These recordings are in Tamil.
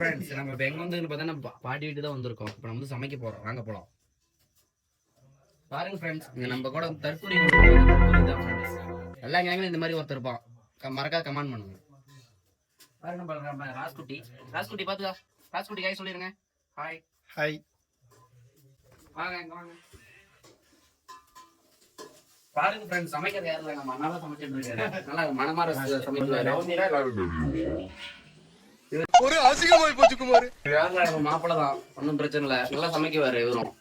ஃப்ரெண்ட்ஸ் நம்ம இப்போ எங்கே வந்து பார்த்தோன்னா பாட்டி வீட்டு தான் வந்திருக்கோம். இப்போ நம்ம வந்து சமைக்க போகிறோம். வாங்க போகலாம். பாருங்க ஃப்ரெண்ட்ஸ், இங்கே நம்ம கூட தற்கொலை தான் ஃப்ரெண்ட்ஸ். எல்லா கேங்களும் இந்த மாதிரி ஒருத்தர் இருப்பான். மறக்காத கமெண்ட் பண்ணுங்க. பாருங்க நம்ம ராஸ்குட்டி பார்த்துக்கா. ராஸ்குட்டி காய் சொல்லிடுங்க. Hi hi. வாங்க வாங்க. பாருங்க ஃப்ரெண்ட்ஸ், சமைக்கிறது யாரும் இல்லை, நம்ம அண்ணா தான் சமைச்சிட்டு இருக்காரு. நல்லா மனமார சமைக்கிறாரு. ஒரு அசிங்கமாய் போச்சு குமார். மாப்பிள்ள தான், ஒன்றும் பிரச்சனை இல்லை, நல்லா சமைக்குவாரு இவரும்.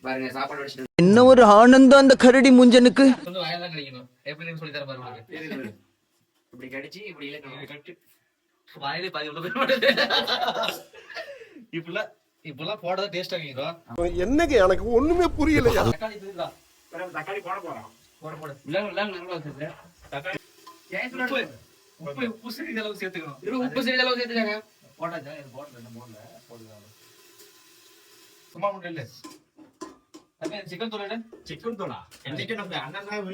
பாருங்க சாப்பாடு வச்சுட்டு என்ன ஒரு ஆனந்தம் அந்த கரடி முஞ்சனுக்கு. வயதான் கிடைக்கணும். எப்படின்னு சொல்லி தர பாருங்க. இப்படி கடிச்சு இப்படி கட்டி வாயிலே பாதி உள்ள போய் மாட்டேன். இப்பெல்லாம் போட்டதா டேஸ்ட் ஆகிடும். என்னங்க எனக்கு ஒண்ணுமே புரியலையா. தக்காளி போட போறோம். தக்காளி உப்பு சிறிது அளவு சேர்த்துக்கணும். உப்பு சிறிது அளவு சேர்த்துக்காங்க. போட்டாச்சா? இது போடல. சும்மா மட்டும் இல்ல. சிக்கன் தூள் சிக்கன் தூளா என்னைக்கு நம்ம அண்ணன் தான்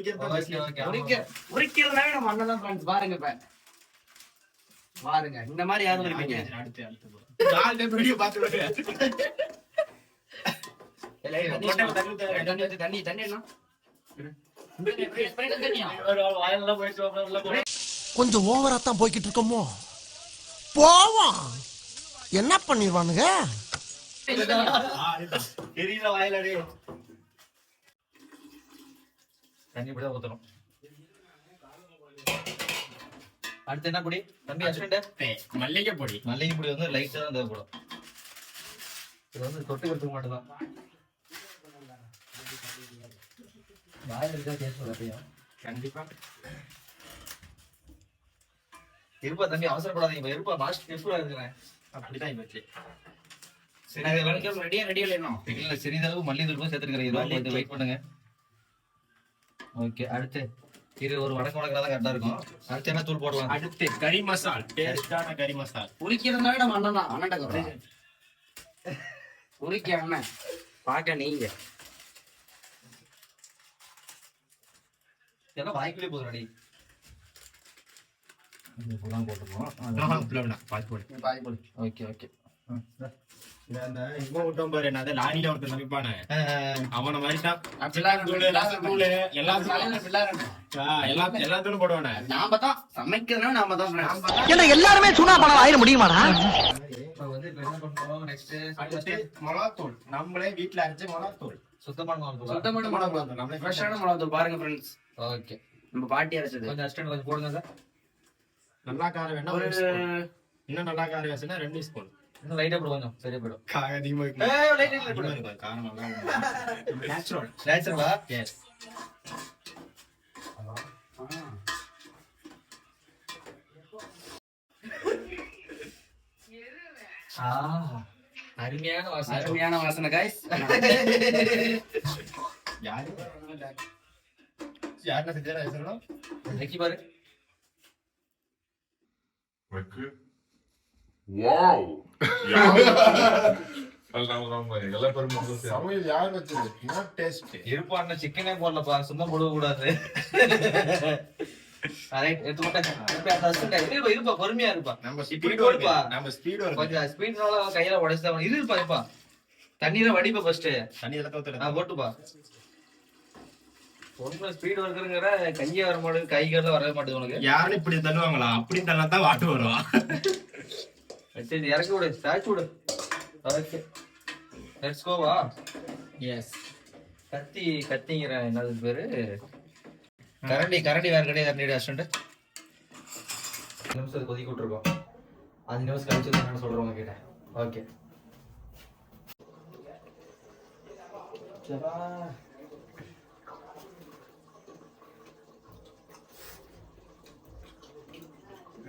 உரிக்கிறதுனால நம்ம அண்ணன் தான் ஃப்ரெண்ட்ஸ். பாருங்க இப்ப பாருங்க, இந்த மாதிரி யாரும் இருப்பீங்க. தண்ணி என்ன கொஞ்சம் ஓவரா தான் போய்கிட்டு இருக்கோமோ. போவோம், என்ன பண்ணிடுவானுங்க. தண்ணி கூட ஊத்தணும். அடுத்து என்ன பொடி தம்பி? அசிஸ்டன்ட் மல்லிகை பொடி வந்து லைட்டா தான் தேவைப்படும். இது வந்து தொட்டுக்கிறதுக்கு மட்டும் தான். கண்டிப்பா இருப்பா தம்பி, அவசரப்படாதீங்க. இருப்பா லாஸ்ட் எப்பா இருக்கிறேன். அப்படிதான் இப்ப இல்ல சிறிதளவு மல்லித்தூள் சேர்த்துருக்கிறேன். வெயிட் பண்ணுங்க. ஓகே, அடுத்து இது ஒரு வடக்கு வடக்கிறதா கரெக்டா இருக்கும். அடுத்து என்ன தூள் போடலாம்? அடுத்து கறி மசால். டேஸ்டான கறி மசால். உரிக்கிறதுனால நம்ம அண்ணன் தான். அண்ணன் உரிக்க அண்ணன் பாக்க நீங்க எல்லாம் வாய்க்குள்ளே போதும். ரெடி போட்டுப்போம். பாதி போடு. Okay okay. அவன மாதிரி எல்லாத்தோடும் போடுவானே. நாம தான் சமைக்கிறதுனா நாம தான் எல்லாருமே சூனா பணம் ஆயிட முடியுமாடா. மிளகாத்தூள் நம்மளே வீட்டுல அரைச்ச மிளகாத்தூள். சுத்தமான மிளகாத்தூள். நம்மளே ஃப்ரெஷ்ஷான மிளகாத்தூள். பாருங்க ஃப்ரெண்ட்ஸ். ஓகே, நம்ம பாட்டி அரைச்சது. கொஞ்சம் அசிஸ்டன்ட் கொஞ்சம் போடுங்க சார். நல்லா காரம் வேணா இன்னும் நல்லா காரம் வேணும்னா 2 ஸ்பூன். இன்னும் லைட்டா போடுவாங்க, சரியா போய்டும். காரம் அதிகமா இருக்கு. லைட்டா போடுங்க. காரம் நல்லா நேச்சுரலா. எஸ். அருமையான வாசனை गाइस. யாருன்னா செஞ்சா சொல்லணும். வெக்கி பாரு. வெக்கு. வாவ். சமையல் யார் வச்சது? என்ன டேஸ்ட் இருப்பா. அண்ணா சிக்கனே போடலப்பா, சும்மா போட கூடாது. இருப்பா பொறுமையா இருப்பா. நம்ம ஸ்பீட்னால கையில உடைச்சுதான் இருப்பா. தண்ணீரை வடிப்பா. ஃபர்ஸ்ட் தண்ணி போட்டுப்பா. ஒண்ணு ஸ்பீடு வருங்கிற கையே வர மாட்டேங்குது, கைகள் வரவே மாட்டேங்குது. உனக்கு யாரும் இப்படி தள்ளுவாங்களா? அப்படி தள்ளத்தான் வாட்டு வருவா. சரி இறக்கி விடு, சாய்ச்சி விடு. Okay, let's Goa. எஸ். கத்திங்கிற என்னது பேரு? கரண்டி வேற கிடையாது. கரண்டி அசிஸ்டன்ட். 5 நிமிஷம் கொதிக்க விட்டுருக்கோம். 5 நிமிஷம் கழிச்சு என்ன சொல்றவங்க கிட்ட. ஓகே.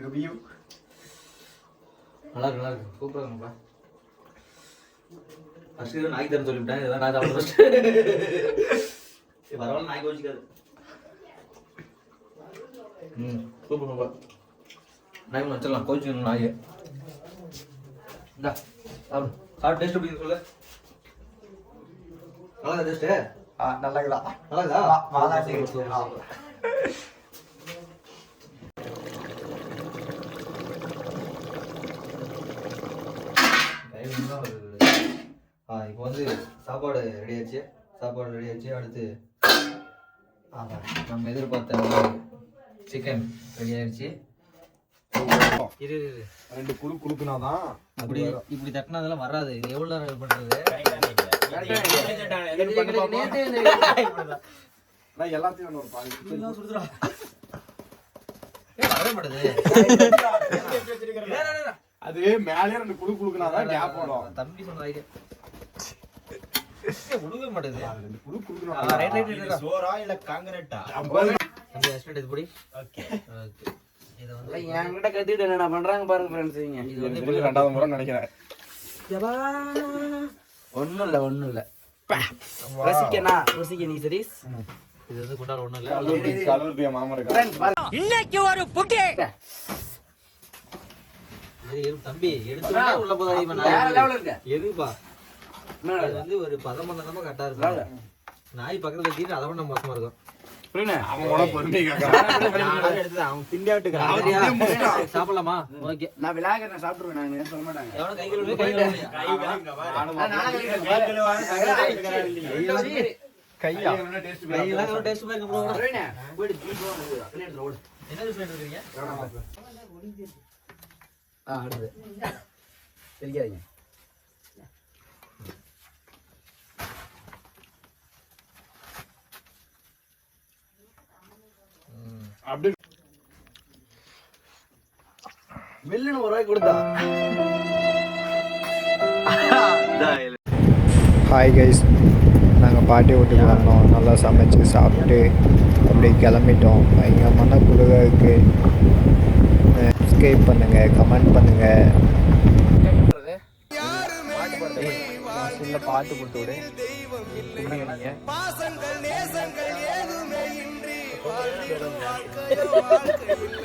ரிவ்யூ நல்லா இருக்கு. சூப்பரா இருக்குப்பா. ஃபர்ஸ்ட் நாய் தர சொல்லிவிட்டேன். இதான் நான் சாப்பிட ஃபர்ஸ்ட். பரவாயில்ல, நாய் கோச்சிக்காது. சூப்பர்ப்பா. நாய் வச்சிடலாம், கோச்சிக்கணும் நாய். இந்தா சாப்பிடு. டேஸ்ட் எப்படி சொல்லு. நல்லா டேஸ்ட். நல்லா இப்போ வந்து சாப்பாடு ரெடி ஆச்சு. அடுத்து நம்ம எதிர்பார்த்த சிக்கன் ரெடி ஆயிடுச்சு. இரு 2 குலுக்குனாதான் இப்படி தட்டினதெல்லாம் வராது. இது எவ்வளவு நேரம் பண்றது? எல்லாத்தையும் ஒரு பாதி அது மேலே 2 குலுக்குனாதான் கேப் போடும். தம்பி சொன்னாங்க உழுக மாட்டேது. 2 குலுக்குனா சோறா இல்ல காங்கிரீட்டா? தம்பி எஸ்டேட் இது புடி. ஓகே இது வந்து என்கிட்ட கத்திட்டு என்ன பண்றாங்க பாருங்க ஃப்ரெண்ட்ஸ். இது வந்து 2வது முறை நினைக்கிறேன். ஒண்ணும் இல்ல ரசிக்க நீ சரி. இது வந்து கொண்டாட ஒண்ணும் இல்ல. கலவரியா மாமா இருக்கா இன்னைக்கு ஒரு புட்டி தம்பி எடுத்து உள்ள போதா இவன் எதுப்பா இது வந்து ஒரு பதம் பண்ணாம கரெக்டா இருக்கும். நாய் பக்கத்துல வச்சுட்டு அதை விட மோசமா இருக்கும். சாப்பிடலாமா? ஓகே நான் விளையாடுறேன் சாப்பிடுவேன். நான் சொல்ல மாட்டாங்க எவனும் கை கழுவு, கை கழுவு. கையா கையெல்லாம் ஒரு டேஸ்ட் பாருங்க ப்ரோ. போயிட்டு ஜூஸ் வாங்க ஓடு. என்ன யூஸ் பண்ணிட்டு இருக்கீங்க? அடுத்து தெரியாதீங்க. அப்படி மில்லுன்னு ஒரு ரூபாய் கொடுத்தா. ஹாய் கைஸ், நாங்கள் பாட்டி வீட்டுக்கு வந்தோம். நல்லா சமைச்சு சாப்பிட்டு அப்படி கிளம்பிட்டோம். பயங்கரமான குளிருக்கு. சப்ஸ்கிரைப் பண்ணுங்கள், கமெண்ட் பண்ணுங்கள். பாட்டு கொடுத்து விடு. பாசங்கள் நேசங்கள் ஏதுமே இன்றி வாழ்ந்திடும் வாழ்க்கையோ வாழ்க்கை இல்லை.